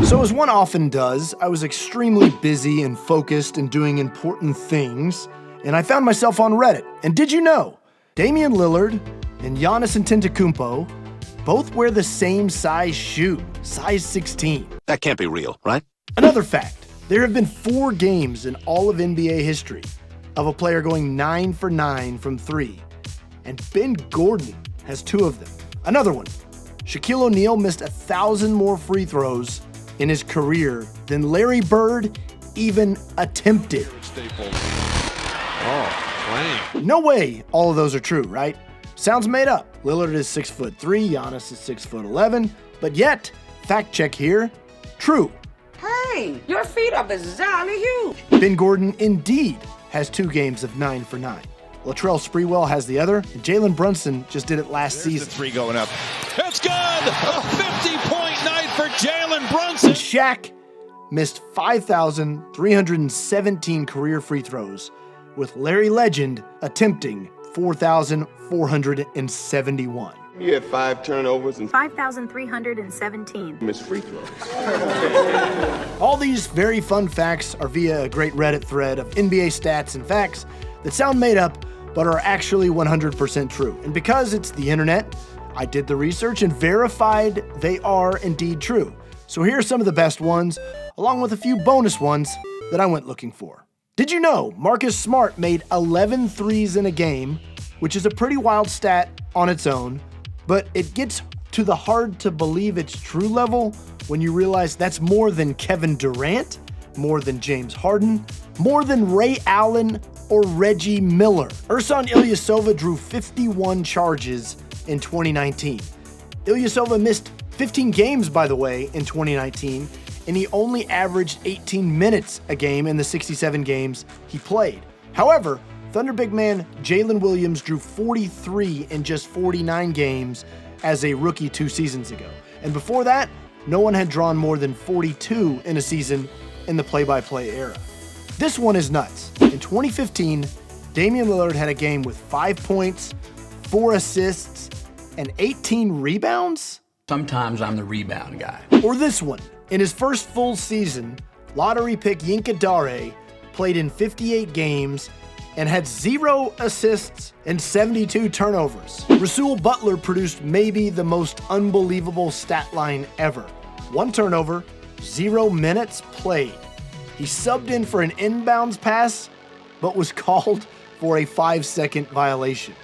So as one often does, I was extremely busy and focused and doing important things, and I found myself on Reddit. And did you know, Damian Lillard and Giannis Antetokounmpo both wear the same size shoe, size 16. That can't be real, right? Another fact, there have been 4 games in all of NBA history of a player going 9 for 9 from 3, and Ben Gordon has 2 of them. Another one, Shaquille O'Neal missed 1,000 more free throws in his career than Larry Bird even attempted. No way all of those are true, right? Sounds made up. Lillard is 6'3", Giannis is 6'11", but yet, fact check here, true. Hey, your feet are bizarrely huge. Ben Gordon indeed has 2 games of 9 for 9. Latrell Sprewell has the other, and Jalen Brunson just did it last season. The 3 going up. It's good! A 50-point night for Jalen Brunson. And Shaq missed 5,317 career free throws, with Larry Legend attempting 4,471. You had 5 turnovers and 5,317 missed free throws. All these very fun facts are via a great Reddit thread of NBA stats and facts that sound made up but are actually 100% true. And because it's the internet, I did the research and verified they are indeed true. So here are some of the best ones, along with a few bonus ones that I went looking for. Did you know Marcus Smart made 11 threes in a game, which is a pretty wild stat on its own, but it gets to the hard to believe it's true level when you realize that's more than Kevin Durant, more than James Harden, more than Ray Allen or Reggie Miller. Ersan Ilyasova drew 51 charges in 2019. Ilyasova missed 15 games, by the way, in 2019, and he only averaged 18 minutes a game in the 67 games he played. However, Thunder big man Jalen Williams drew 43 in just 49 games as a rookie 2 seasons ago. And before that, no one had drawn more than 42 in a season in the play-by-play era. This one is nuts. In 2015, Damian Lillard had a game with 5 points, 4 assists, and 18 rebounds? Sometimes I'm the rebound guy. Or this one. In his first full season, lottery pick Yinka Dare played in 58 games and had 0 assists and 72 turnovers. Rasul Butler produced maybe the most unbelievable stat line ever. 1 turnover, 0 minutes played. He subbed in for an inbounds pass, but was called for a 5-second violation.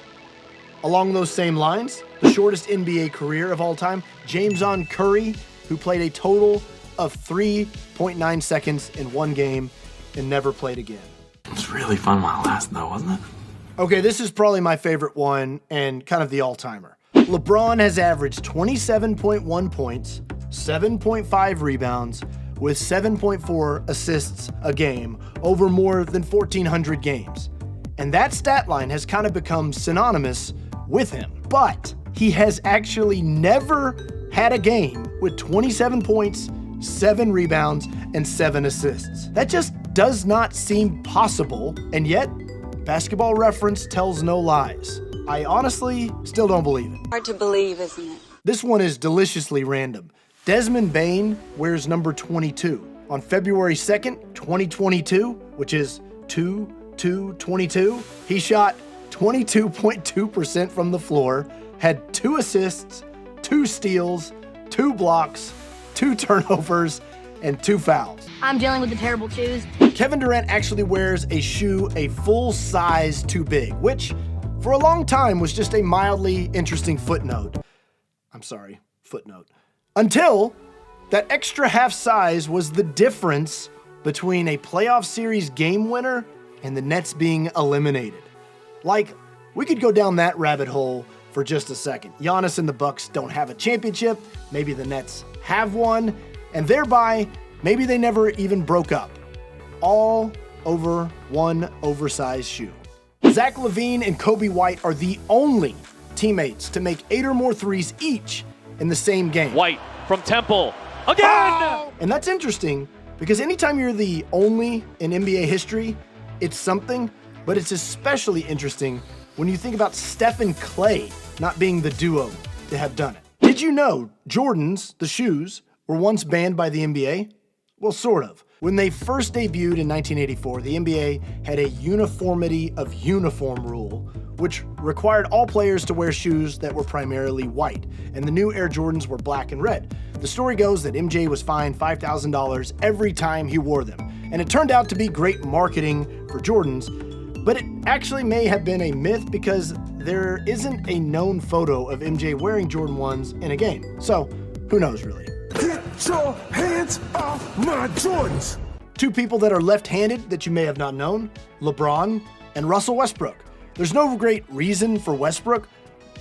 Along those same lines, the shortest NBA career of all time, Jameson Curry, who played a total of 3.9 seconds in 1 game and never played again. It was really fun while it lasted, though, wasn't it? Okay, this is probably my favorite one and kind of the all-timer. LeBron has averaged 27.1 points, 7.5 rebounds, with 7.4 assists a game over more than 1,400 games. And that stat line has kind of become synonymous with him. But he has actually never had a game with 27 points, 7 rebounds, and 7 assists. That just does not seem possible, and yet, Basketball Reference tells no lies. I honestly still don't believe it. Hard to believe, isn't it? This one is deliciously random. Desmond Bane wears number 22. On February 2nd, 2022, which is 2/2/22, he shot 22.2% from the floor, had 2 assists, 2 steals, 2 blocks, 2 turnovers, and 2 fouls. I'm dealing with the terrible twos. Kevin Durant actually wears a shoe a full size too big, which for a long time was just a mildly interesting footnote. Until that extra half size was the difference between a playoff series game winner and the Nets being eliminated. Like, we could go down that rabbit hole for just a second. Giannis and the Bucks don't have a championship. Maybe the Nets have one, and thereby, maybe they never even broke up. All over one oversized shoe. Zach LaVine and Kobe White are the only teammates to make 8 or more threes each in the same game. White from Temple. Again! And that's interesting because anytime you're the only in NBA history, it's something, but it's especially interesting when you think about Steph and Clay not being the duo to have done it. Did you know Jordans, the shoes, were once banned by the NBA? Well, sort of. When they first debuted in 1984, the NBA had a uniformity of uniform rule, which required all players to wear shoes that were primarily white, and the new Air Jordans were black and red. The story goes that MJ was fined $5,000 every time he wore them, and it turned out to be great marketing for Jordans, but it actually may have been a myth because there isn't a known photo of MJ wearing Jordan 1s in a game. So, who knows really? Get your hands off my Jordans! Two people that are left-handed that you may have not known, LeBron and Russell Westbrook. There's no great reason for Westbrook,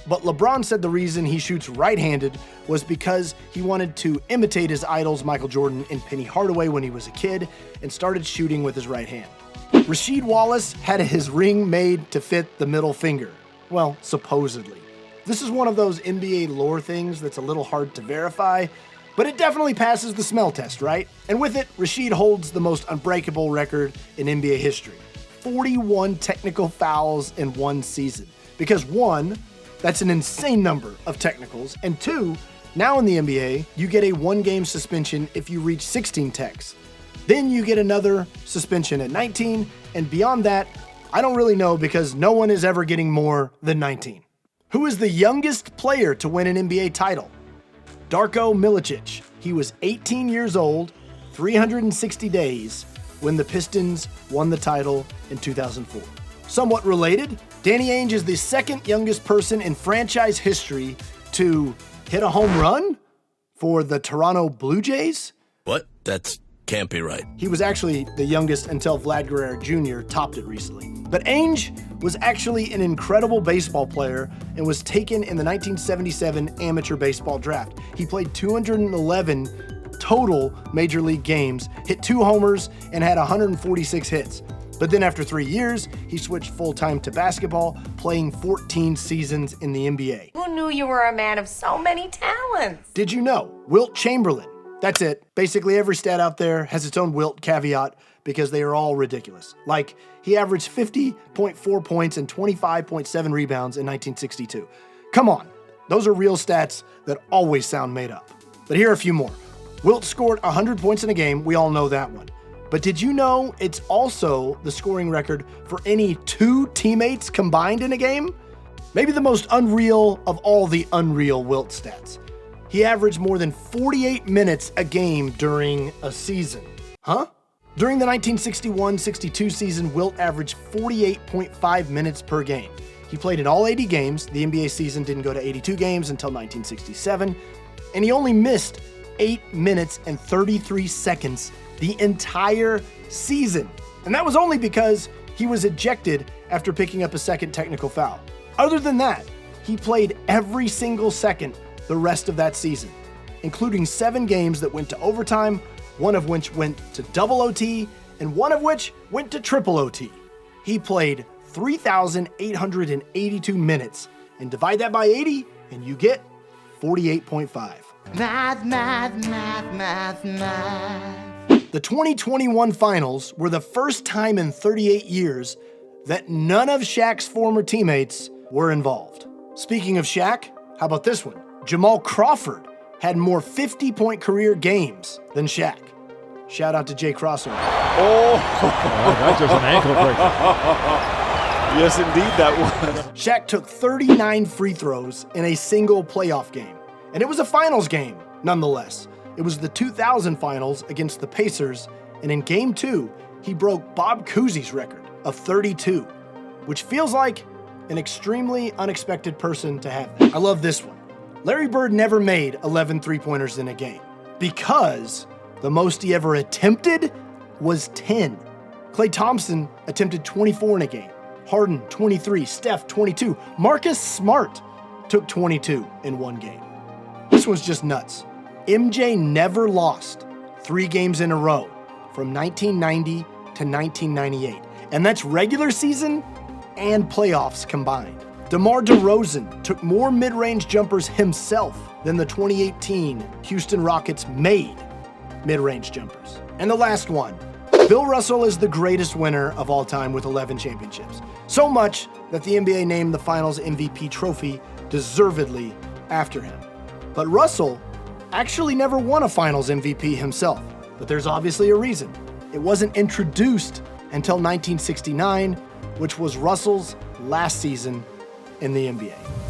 but LeBron said the reason he shoots right-handed was because he wanted to imitate his idols Michael Jordan and Penny Hardaway when he was a kid and started shooting with his right hand. Rasheed Wallace had his ring made to fit the middle finger. Well, supposedly. This is one of those NBA lore things that's a little hard to verify, but it definitely passes the smell test, right? And with it, Rasheed holds the most unbreakable record in NBA history. 41 technical fouls in one season. Because one, that's an insane number of technicals, and two, now in the NBA, you get a one-game suspension if you reach 16 techs. Then you get another suspension at 19, and beyond that, I don't really know because no one is ever getting more than 19. Who is the youngest player to win an NBA title? Darko Milicic. He was 18 years old, 360 days, when the Pistons won the title in 2004. Somewhat related, Danny Ainge is the second youngest person in franchise history to hit a home run for the Toronto Blue Jays. What? That can't be right. He was actually the youngest until Vlad Guerrero Jr. topped it recently. But Ainge was actually an incredible baseball player and was taken in the 1977 amateur baseball draft. He played 211 total major league games, hit 2 homers, and had 146 hits. But then after 3 years, he switched full-time to basketball, playing 14 seasons in the NBA. Who knew you were a man of so many talents? Did you know? Wilt Chamberlain. That's it. Basically every stat out there has its own Wilt caveat because they are all ridiculous. Like, he averaged 50.4 points and 25.7 rebounds in 1962. Come on, those are real stats that always sound made up. But here are a few more. Wilt scored 100 points in a game, we all know that one. But did you know it's also the scoring record for any 2 teammates combined in a game? Maybe the most unreal of all the unreal Wilt stats. He averaged more than 48 minutes a game during a season. Huh? During the 1961-62 season, Wilt averaged 48.5 minutes per game. He played in all 80 games. The NBA season didn't go to 82 games until 1967. And he only missed 8 minutes and 33 seconds the entire season. And that was only because he was ejected after picking up a second technical foul. Other than that, he played every single second the rest of that season, including 7 games that went to overtime, one of which went to double OT, and one of which went to triple OT. He played 3,882 minutes, and divide that by 80, and you get 48.5. Math. The 2021 finals were the first time in 38 years that none of Shaq's former teammates were involved. Speaking of Shaq, how about this one? Jamal Crawford had more 50-point career games than Shaq. Shout out to Jay Crossover. That's just an ankle breaker. Yes, indeed, that was. Shaq took 39 free throws in a single playoff game. And it was a finals game, nonetheless. It was the 2000 finals against the Pacers, and in Game 2, he broke Bob Cousy's record of 32, which feels like an extremely unexpected person to have that. I love this one. Larry Bird never made 11 three-pointers in a game because the most he ever attempted was 10. Klay Thompson attempted 24 in a game. Harden, 23. Steph, 22. Marcus Smart took 22 in one game. This one's just nuts. MJ never lost 3 games in a row from 1990 to 1998. And that's regular season and playoffs combined. DeMar DeRozan took more mid-range jumpers himself than the 2018 Houston Rockets made mid-range jumpers. And the last one, Bill Russell is the greatest winner of all time with 11 championships. So much that the NBA named the Finals MVP trophy deservedly after him. But Russell actually never won a Finals MVP himself, but there's obviously a reason. It wasn't introduced until 1969, which was Russell's last season in the NBA.